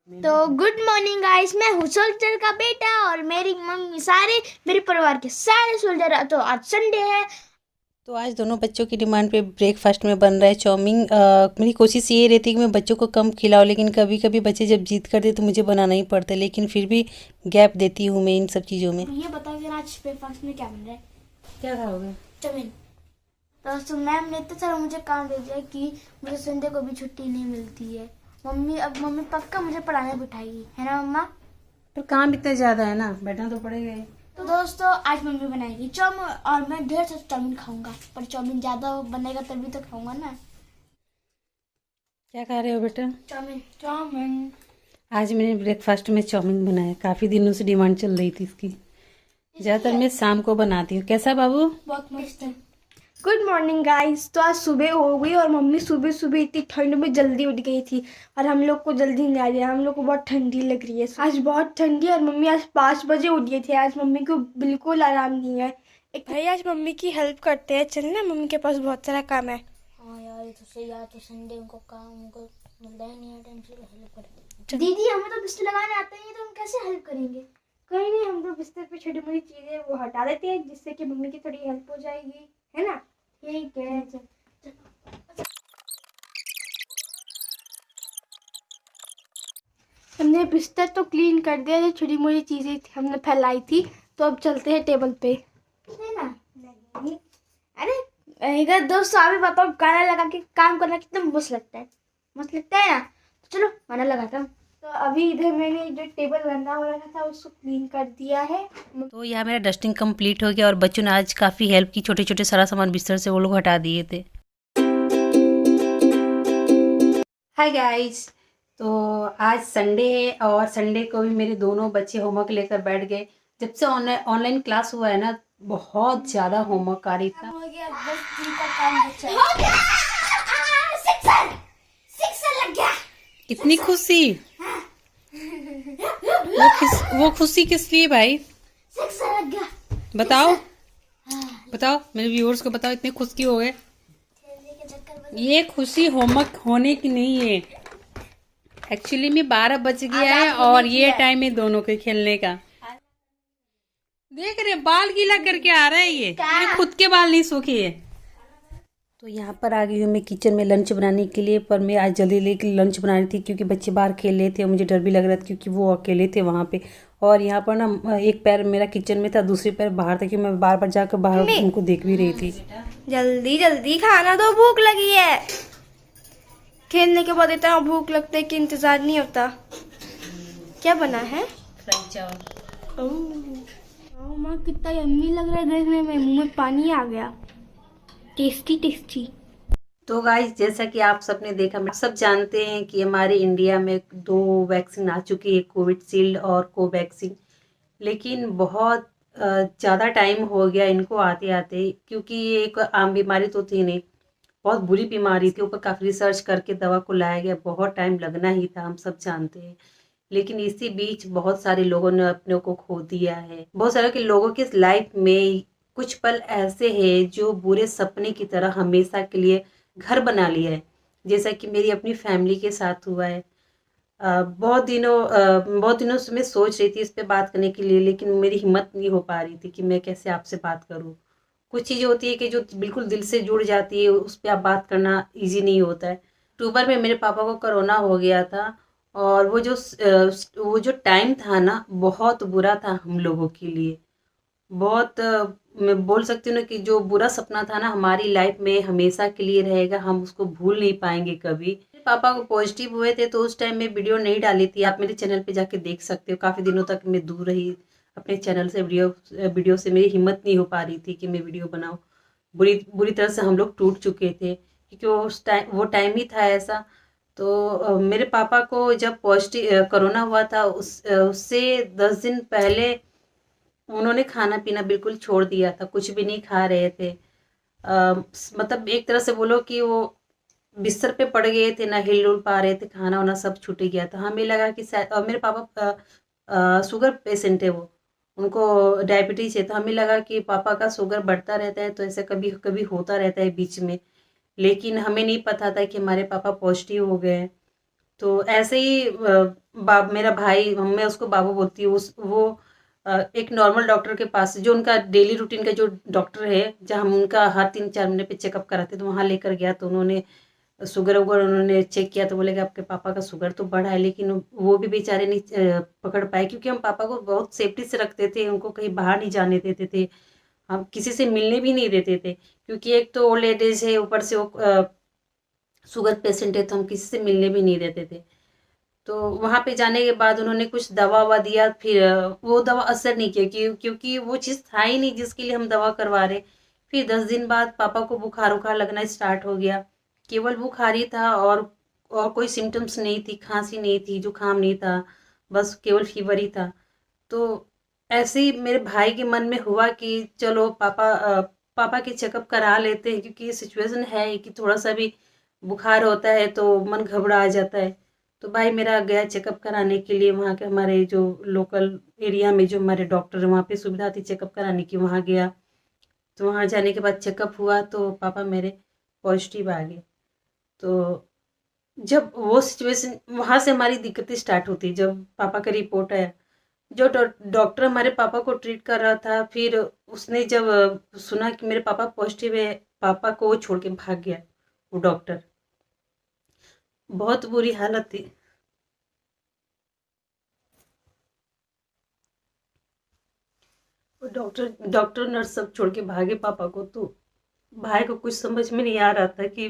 तो good morning guys, मैं हूँ सोल्जर का बेटा और मेरी मम्मी सारे मेरे परिवार के सारे सोल्जर। तो आज संडे है। तो आज दोनों बच्चों की डिमांड पे ब्रेकफास्ट में बन रहा है चाउमीन। मेरी कोशिश ये रहती है कि मैं बच्चों को कम खिलाऊं, लेकिन कभी कभी बच्चे जब जिद करते तो मुझे बनाना ही पड़ता है, लेकिन फिर भी गैप देती हूँ मैं इन सब चीज़ों में। तो ये बताओ कि आज ब्रेकफास्ट में क्या बन रहा है? क्या खाओगे? चाउमीन। तो मैम ने इतना सारा मुझे काम दे दिया कि मुझे संडे को भी छुट्टी नहीं मिलती है। मम्मी पक्का मुझे पढ़ाने बिठाएगी, है ना मम्मा? पर काम इतना ज़्यादा है ना, बैठना तो पड़ेगा ही। तो दोस्तों आज मम्मी बनाएगी चाउमीन और मैं ढेर सारा चाउमीन खाऊंगा, पर चाउमीन ज्यादा बनेगा तभी तो खाऊंगा ना। क्या खा रहे हो बेटा? Chow mein chow mein. आज मैंने ब्रेकफास्ट में चाउमीन बनाया, काफ़ी दिनों से डिमांड चल रही थी इसकी। ज़्यादातर मैं शाम को बनाती हूँ। कैसा बाबू? बहुत मस्त है। Good morning guys. तो आज सुबह हो गई और मम्मी सुबह सुबह इतनी ठंड में जल्दी उठ गई थी और हम लोग को जल्दी नहीं आ रही है। हम लोग को बहुत ठंडी लग रही है, आज बहुत ठंडी है और मम्मी आज 5 बजे उठ गई थी। आज मम्मी को बिल्कुल आराम नहीं है। एक भाई आज मम्मी की हेल्प करते हैं, चल ना, मम्मी के पास बहुत सारा काम है। हाँ यार, ये तो सही यार, तो संडे उनको काम उनको मिलता ही नहीं है, टेंशन हेल्प करते। दीदी हमें तो बिस्तर लगाने आते नहीं, तो हम कैसे हेल्प करेंगे? कहीं नहीं, हम तो बिस्तर पे छोटी मोटी चीजें वो हटा देते हैं जिससे कि मम्मी की थोड़ी हेल्प हो जाएगी, है ना? ठीक है। हमने बिस्तर तो क्लीन कर दिया, जो छोटी मोटी चीजें हमने फैलाई थी। तो अब चलते हैं टेबल पे, है ना? नहीं। अरे दोस्तों, आप ही बताओ, गाना लगा के काम करना कितना मस्त लगता है? मस्त लगता है ना? तो चलो गाना लगाता हूँ। तो अभी इधर मैंने जो टेबल गंदा हो रखा था उसको क्लीन कर दिया है। तो यहाँ मेरा डस्टिंग कंप्लीट हो गया और बच्चों ने आज काफ़ी हेल्प की, छोटे छोटे सारा सामान बिस्तर से वो लोग हटा दिए थे। Hi guys. तो आज संडे है और संडे को भी मेरे दोनों बच्चे होमवर्क लेकर बैठ गए। जब से ऑनलाइन क्लास हुआ है ना, बहुत ज़्यादा होमवर्क आ रही था। हो गया, 10 दिन का काम बचा है। हो गया! सिक्सर! सिक्सर लग गया! इतनी खुशी? वो खुशी किस लिए भाई? सिक्सर लग गया। बताओ, बताओ मेरे व्यूअर्स को बताओ, इतने खुश क्यों हो गए? ये खुशी होमवर्क होने की नहीं है, एक्चुअली में 12 बज गया है और ये टाइम है दोनों के खेलने का। देख रहे बाल गीला करके आ रहा है, ये मेरे खुद के बाल नहीं सूखे है। तो यहाँ पर आ गई हूँ मैं किचन में लंच बनाने के लिए, पर मैं आज जल्दी लेके लंच बना रही थी क्योंकि बच्चे बाहर खेल रहे थे और मुझे डर भी लग रहा था क्योंकि वो अकेले थे वहाँ पे। और यहाँ पर ना एक पैर मेरा किचन में था, दूसरी पैर बाहर था, क्योंकि मैं बार बार जाकर बाहर उनको देख भी रही थी। जल्दी जल्दी खाना दो, भूख लगी है। खेलने के बाद इतना भूख लगता है कि इंतजार नहीं होता। क्या बना है? फ्राई चावल। ओह माँ, कितना यम्मी लग रहा है देखने में, मुंह में पानी आ गया। Tasty tasty. तो गाइस, जैसा कि आप सबने देखा, आप सब जानते हैं कि हमारे इंडिया में 2 वैक्सीन आ चुकी है, कोविशील्ड और कोवैक्सीन। लेकिन बहुत ज़्यादा टाइम हो गया इनको आते आते, क्योंकि ये एक आम बीमारी तो थी नहीं, बहुत बुरी बीमारी थी। ऊपर काफ़ी रिसर्च करके दवा को लाया गया, बहुत टाइम लगना ही था, हम सब जानते हैं। लेकिन इसी बीच बहुत सारे लोगों ने अपने को खो दिया है। बहुत सारे के लोगों की लाइफ में कुछ पल ऐसे हैं जो बुरे सपने की तरह हमेशा के लिए घर बना लिया है, जैसा कि मेरी अपनी फैमिली के साथ हुआ है। बहुत दिनों से मैं सोच रही थी इस पे बात करने के लिए, लेकिन मेरी हिम्मत नहीं हो पा रही थी कि मैं कैसे आपसे बात करूं। कुछ चीज़ें होती है कि जो बिल्कुल दिल से जुड़ जाती है, उस पर आप बात करना इजी नहीं होता है। अक्टूबर में मेरे पापा को कोरोना हो गया था और वो जो टाइम था ना, बहुत बुरा था हम लोगों के लिए। बहुत मैं बोल सकती हूँ ना कि जो बुरा सपना था ना, हमारी लाइफ में हमेशा के लिए रहेगा, हम उसको भूल नहीं पाएंगे कभी। मेरे पापा को पॉजिटिव हुए थे तो उस टाइम में वीडियो नहीं डाली थी, आप मेरे चैनल पे जाके देख सकते हो। काफ़ी दिनों तक मैं दूर रही अपने चैनल से, वीडियो से मेरी हिम्मत नहीं हो पा रही थी कि मैं वीडियो बनाऊँ। बुरी बुरी तरह से हम लोग टूट चुके थे, क्योंकि वो टाइम ही था ऐसा। तो मेरे पापा को जब पॉजिटिव कोरोना हुआ था, उससे 10 दिन पहले उन्होंने खाना पीना बिल्कुल छोड़ दिया था, कुछ भी नहीं खा रहे थे। मतलब एक तरह से बोलो कि वो बिस्तर पे पड़ गए थे, ना हिल डुल पा रहे थे, खाना वाना सब छूट गया था। हमें लगा कि शायद, और मेरे पापा शुगर पेशेंट है, वो उनको डायबिटीज है, तो हमें लगा कि पापा का शुगर बढ़ता रहता है, तो ऐसे कभी कभी होता रहता है बीच में। लेकिन हमें नहीं पता था कि हमारे पापा पॉजिटिव हो गए हैं। तो ऐसे ही मेरा भाई, मैं उसको बाबू बोलती हूँ, उस वो एक नॉर्मल डॉक्टर के पास, जो उनका डेली रूटीन का जो डॉक्टर है, जहाँ हम उनका हर 3-4 महीने पे चेकअप कराते, तो वहाँ लेकर गया। तो उन्होंने शुगर वुगर उन्होंने चेक किया, तो बोले कि आपके पापा का शुगर तो बढ़ा है, लेकिन वो भी बेचारे नहीं पकड़ पाए, क्योंकि हम पापा को बहुत सेफ्टी से रखते थे, उनको कहीं बाहर नहीं जाने देते थे, हम किसी से मिलने भी नहीं देते थे, क्योंकि एक तो ओल्ड एज है, ऊपर से वो शुगर पेशेंट है, तो हम किसी से मिलने भी नहीं देते थे। तो वहाँ पे जाने के बाद उन्होंने कुछ दवा ववा दिया, फिर वो दवा असर नहीं किया, क्योंकि वो चीज़ था ही नहीं जिसके लिए हम दवा करवा रहे। फिर 10 दिन बाद पापा को बुखार उखार लगना स्टार्ट हो गया। केवल बुखार ही था, और कोई सिम्टम्स नहीं थी, खांसी नहीं थी, जुकाम नहीं था, बस केवल फीवर ही था। तो ऐसे ही मेरे भाई के मन में हुआ कि चलो पापा के चेकअप करा लेते हैं, क्योंकि ये सिचुएशन है कि थोड़ा सा भी बुखार होता है तो मन घबरा जाता है। तो भाई मेरा गया चेकअप कराने के लिए, वहाँ के हमारे जो लोकल एरिया में जो हमारे डॉक्टर है, वहाँ पे सुविधा थी चेकअप कराने की, वहाँ गया। तो वहाँ जाने के बाद चेकअप हुआ, तो पापा मेरे पॉजिटिव आ गए। तो जब वो सिचुएशन, वहाँ से हमारी दिक्कतें स्टार्ट होती, जब पापा का रिपोर्ट आया। जो डॉक्टर हमारे पापा को ट्रीट कर रहा था, फिर उसने जब सुना कि मेरे पापा पॉजिटिव है, पापा को वो छोड़ के भाग गया, वो डॉक्टर। बहुत बुरी हालत थी। वो डॉक्टर नर्स सब छोड़ के भागे पापा को। तो भाई को कुछ समझ में नहीं आ रहा था कि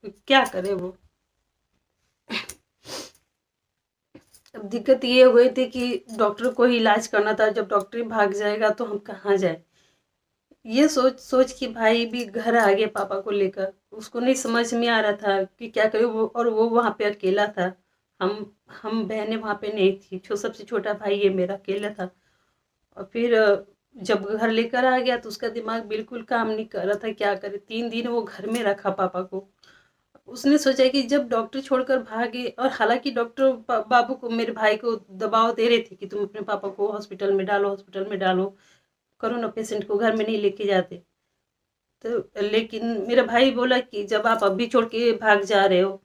क्या करे वो। अब दिक्कत ये हो गई थी कि डॉक्टर को ही इलाज करना था, जब डॉक्टर ही भाग जाएगा तो हम कहाँ जाए। ये सोच सोच के भाई भी घर आ गया पापा को लेकर। उसको नहीं समझ में आ रहा था कि क्या करे वो, और वो वहाँ पे अकेला था। हम हम बहनें वहाँ पे नहीं थी, सबसे छोटा भाई ये मेरा अकेला था। और फिर जब घर लेकर आ गया तो उसका दिमाग बिल्कुल काम नहीं कर रहा था, क्या करे। 3 दिन वो घर में रखा पापा को। उसने सोचा कि जब डॉक्टर छोड़कर भागे, और हालांकि डॉक्टर बाबू को, मेरे भाई को दबाव दे रहे थे कि तुम अपने पापा को हॉस्पिटल में डालो, हॉस्पिटल में डालो, कोरोना पेशेंट को घर में नहीं लेके जाते। तो लेकिन मेरा भाई बोला कि जब आप अभी छोड़ के भाग जा रहे हो,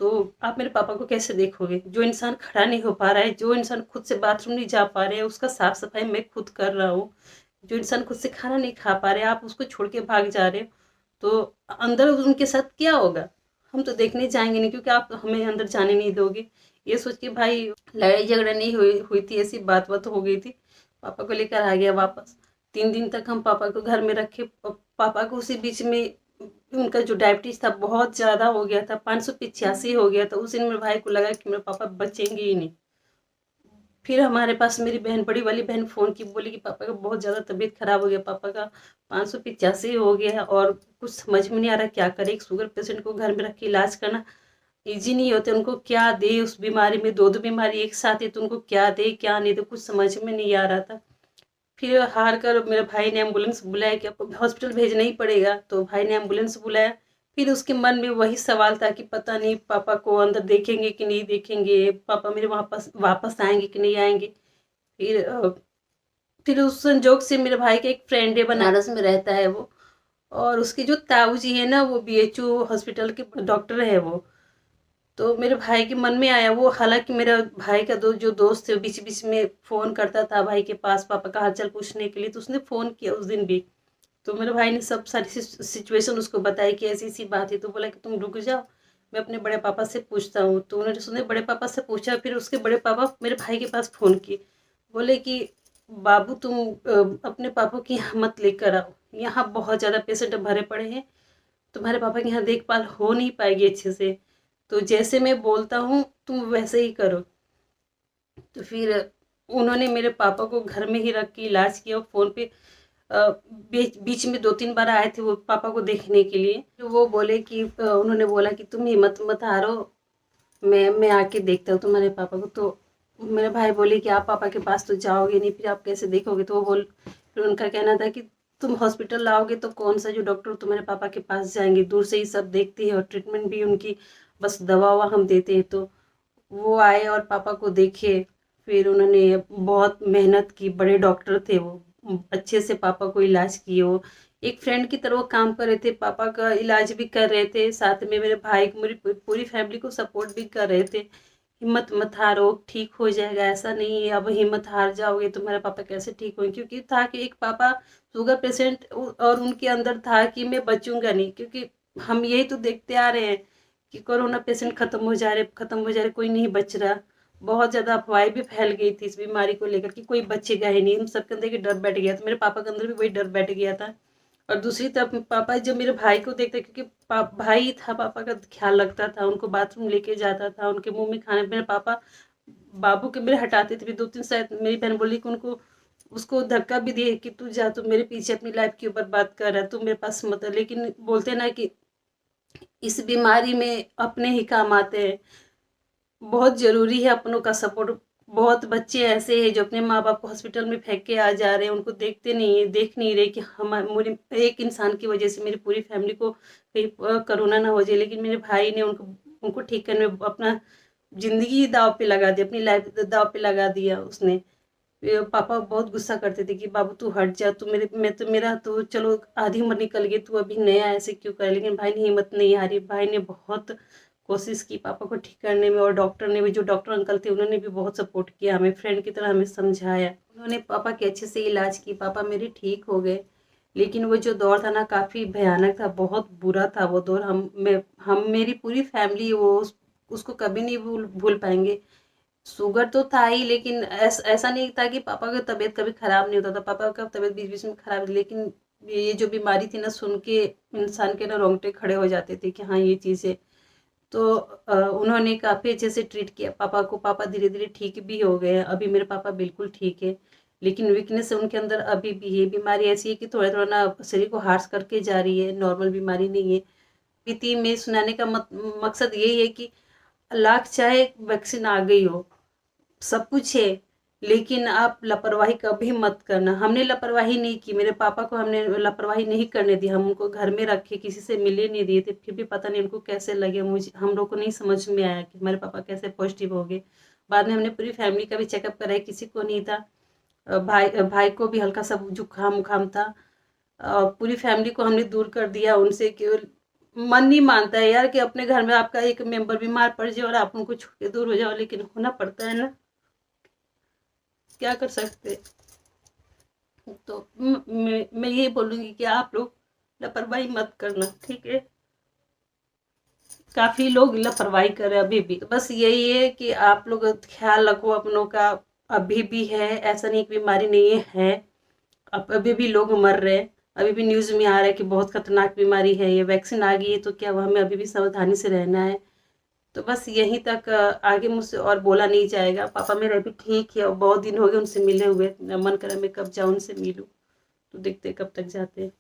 तो आप मेरे पापा को कैसे देखोगे। जो इंसान खड़ा नहीं हो पा रहा है, जो इंसान खुद से बाथरूम नहीं जा पा रहे हैं, उसका साफ सफाई मैं खुद कर रहा हूँ। जो इंसान खुद से खाना नहीं खा पा रहे, आप उसको छोड़ के भाग जा रहे हो, तो अंदर उनके साथ क्या होगा। हम तो देखने जाएंगे नहीं, क्योंकि आप हमें अंदर जाने नहीं दोगे। ये सोच के भाई, लड़ाई झगड़ा नहीं हुई थी, ऐसी बात बात हो गई थी। पापा को लेकर आ गया वापस। 3 दिन तक हम पापा को घर में रखे। पापा को उसी बीच में उनका जो डायबिटीज था बहुत ज़्यादा हो गया था, 585 हो गया था। उस दिन मेरे भाई को लगा कि मेरे पापा बचेंगे ही नहीं। फिर हमारे पास मेरी बहन, बड़ी वाली बहन फ़ोन की, बोली कि पापा का बहुत ज़्यादा तबीयत खराब हो गया, पापा का 585 हो गया है, और कुछ समझ में नहीं आ रहा क्या करे। एक शुगर पेशेंट को घर में रख के इलाज करना ईजी नहीं होता। उनको क्या दे, उस बीमारी में दो बीमारी एक साथ है, तो उनको क्या दे क्या नहीं दे, कुछ समझ में नहीं आ रहा था। फिर हार कर मेरे भाई ने एम्बुलेंस बुलाया कि अब हॉस्पिटल भेजना ही पड़ेगा। तो भाई ने एम्बुलेंस बुलाया। फिर उसके मन में वही सवाल था कि पता नहीं पापा को अंदर देखेंगे कि नहीं देखेंगे, पापा मेरे वापस वापस आएंगे कि नहीं आएंगे। फिर फिर उस संजोग से मेरे भाई का एक फ्रेंड है, बनारस में रहता है वो, और उसके जो ताऊ जी है ना, वो BHO हॉस्पिटल के डॉक्टर है वो। तो मेरे भाई के मन में आया वो, हालांकि मेरा भाई का जो दोस्त है, बीच बीच में फ़ोन करता था भाई के पास पापा का हालचाल पूछने के लिए। तो उसने फ़ोन किया उस दिन भी। तो मेरे भाई ने सब सारी सिचुएशन उसको बताई कि ऐसी ऐसी बात है। तो बोला कि तुम रुक जाओ, मैं अपने बड़े पापा से पूछता हूँ। तो उन्होंने उसने बड़े पापा से पूछा। फिर उसके बड़े पापा मेरे भाई के पास फ़ोन किए, बोले कि बाबू तुम अपने पापा की यहाँ मत लेकर आओ, यहाँ बहुत ज़्यादा पेशेंट भरे पड़े हैं, तुम्हारे पापा की यहाँ देखभाल हो नहीं पाएगी अच्छे से, तो जैसे मैं बोलता हूँ तुम वैसे ही करो। तो फिर उन्होंने मेरे पापा को घर में ही रख के इलाज किया। फ़ोन पे बीच में 2-3 बार आए थे वो पापा को देखने के लिए। तो वो बोले कि उन्होंने बोला कि तुम हिम्मत मत हारो, मैं आके देखता हूँ तुम्हारे पापा को। तो मेरे भाई बोले कि आप पापा के पास तो जाओगे नहीं, फिर आप कैसे देखोगे। तो वो फिर उनका कहना था कि तुम हॉस्पिटल लाओगे तो कौन सा जो डॉक्टर तुम्हारे पापा के पास जाएंगे, दूर से ही सब देखते हैं और ट्रीटमेंट भी उनकी बस दवा ववा हम देते हैं। तो वो आए और पापा को देखे। फिर उन्होंने बहुत मेहनत की, बड़े डॉक्टर थे वो, अच्छे से पापा को इलाज किए। वो एक फ्रेंड की तरह वो काम कर रहे थे, पापा का इलाज भी कर रहे थे, साथ में मेरे भाई को, मेरी पूरी फैमिली को सपोर्ट भी कर रहे थे। हिम्मत मत हारो, ठीक हो जाएगा, ऐसा नहीं है अब हिम्मत हार जाओगे तो मेरे पापा कैसे ठीक होंगे, क्योंकि था कि एक पापा शुगर पेशेंट और उनके अंदर था कि मैं बचूंगा नहीं, क्योंकि हम यही तो देखते आ रहे हैं कि कोरोना पेशेंट खत्म हो जा रहे, कोई नहीं बच रहा। बहुत ज़्यादा अफवाहें भी फैल गई थी इस बीमारी को लेकर कि कोई बचेगा ही नहीं, हम सबके अंदर डर बैठ गया था, मेरे पापा के अंदर भी वही डर बैठ गया था। और दूसरी तरफ पापा जब मेरे भाई को देखते, क्योंकि भाई था, पापा का ख्याल रखता था, उनको बाथरूम लेके जाता था, उनके मुंह में खाने, मेरे पापा बाबू के मेरे हटाते थे भी 2-3, शायद मेरी बहन बोली कि उनको उसको धक्का भी दिए कि तू जा, तू मेरे पीछे अपनी लाइफ के ऊपर बात कर रहा है, तू मेरे पास मत। लेकिन बोलते ना कि इस बीमारी में अपने ही काम आते हैं, बहुत ज़रूरी है अपनों का सपोर्ट। बहुत बच्चे ऐसे हैं जो अपने माँ बाप को हॉस्पिटल में फेंक के आ जा रहे हैं, उनको देखते नहीं है, देख नहीं रहे कि हम मेरे एक इंसान की वजह से मेरी पूरी फैमिली को कहीं कोरोना ना हो जाए। लेकिन मेरे भाई ने उनको उनको ठीक करने में अपना ज़िंदगी दाव पे लगा दी, अपनी लाइफ दाव पे लगा दिया उसने। पापा बहुत गुस्सा करते थे कि बाबू तू हट जा, तू मेरा तो चलो आधी उम्र निकल गई, तू अभी नया ऐसे क्यों कर। लेकिन भाई ने हिम्मत नहीं हारी, भाई ने बहुत कोशिश की पापा को ठीक करने में, और डॉक्टर ने भी, जो डॉक्टर अंकल थे उन्होंने भी बहुत सपोर्ट किया, हमें फ्रेंड की तरह हमें समझाया, उन्होंने पापा के अच्छे से इलाज की, पापा मेरे ठीक हो गए। लेकिन वो जो दौर था ना काफ़ी भयानक था, बहुत बुरा था वो दौर। हम मेरी पूरी फैमिली उसको कभी नहीं भूल पाएंगे। शुगर तो था ही, लेकिन ऐसा नहीं था कि पापा का तबीयत कभी ख़राब नहीं होता था, पापा का तबीयत बीच बीच में ख़राब, लेकिन ये जो बीमारी थी ना, सुन के इंसान के ना रोंगटे खड़े हो जाते थे कि हाँ ये चीज़ है। तो उन्होंने काफ़ी अच्छे से ट्रीट किया पापा को, पापा धीरे धीरे ठीक भी हो गए हैं, अभी मेरे पापा बिल्कुल ठीक है। लेकिन वीकनेस है उनके अंदर अभी भी है, बीमारी ऐसी है कि थोड़ा थोड़ा ना शरीर को हार्श करके जा रही है, नॉर्मल बीमारी नहीं है। बीती में सुनाने का मकसद यही है कि लाख चाहे वैक्सीन आ गई हो, सब कुछ है, लेकिन आप लापरवाही कभी मत करना। हमने लापरवाही नहीं की, मेरे पापा को हमने लापरवाही नहीं करने दी, हम उनको घर में रखे, किसी से मिले नहीं दिए थे, फिर भी पता नहीं उनको कैसे लगे, मुझे हम लोग को नहीं समझ में आया कि हमारे पापा कैसे पॉजिटिव हो गए। बाद में हमने पूरी फैमिली का भी चेकअप कराया, किसी को नहीं था। भाई को भी हल्का सा जुकाम उखाम था। पूरी फैमिली को हमने दूर कर दिया उनसे, केवल मन नहीं मानता है यार कि अपने घर में आपका एक मेंबर बीमार पड़ जाए और आप उनको छोड़ के दूर हो जाओ, लेकिन होना पड़ता है ना, क्या कर सकते। तो मैं ये बोलूँगी कि आप लोग लापरवाही मत करना, ठीक है। काफ़ी लोग लापरवाही कर रहे हैं अभी भी, तो बस यही है कि आप लोग ख्याल रखो अपनों का। अभी भी है, ऐसा नहीं कि बीमारी नहीं है, अब अभी भी लोग मर रहे हैं, अभी भी न्यूज़ में आ रहा है कि बहुत खतरनाक बीमारी है ये। वैक्सीन आ गई है तो क्या, वो हमें अभी भी सावधानी से रहना है। तो बस यहीं तक, आगे मुझसे और बोला नहीं जाएगा। पापा मेरे अभी ठीक है और बहुत दिन हो गए उनसे मिले हुए, मन करा मैं कब जाऊँ उनसे मिलूँ, तो देखते कब तक जाते हैं।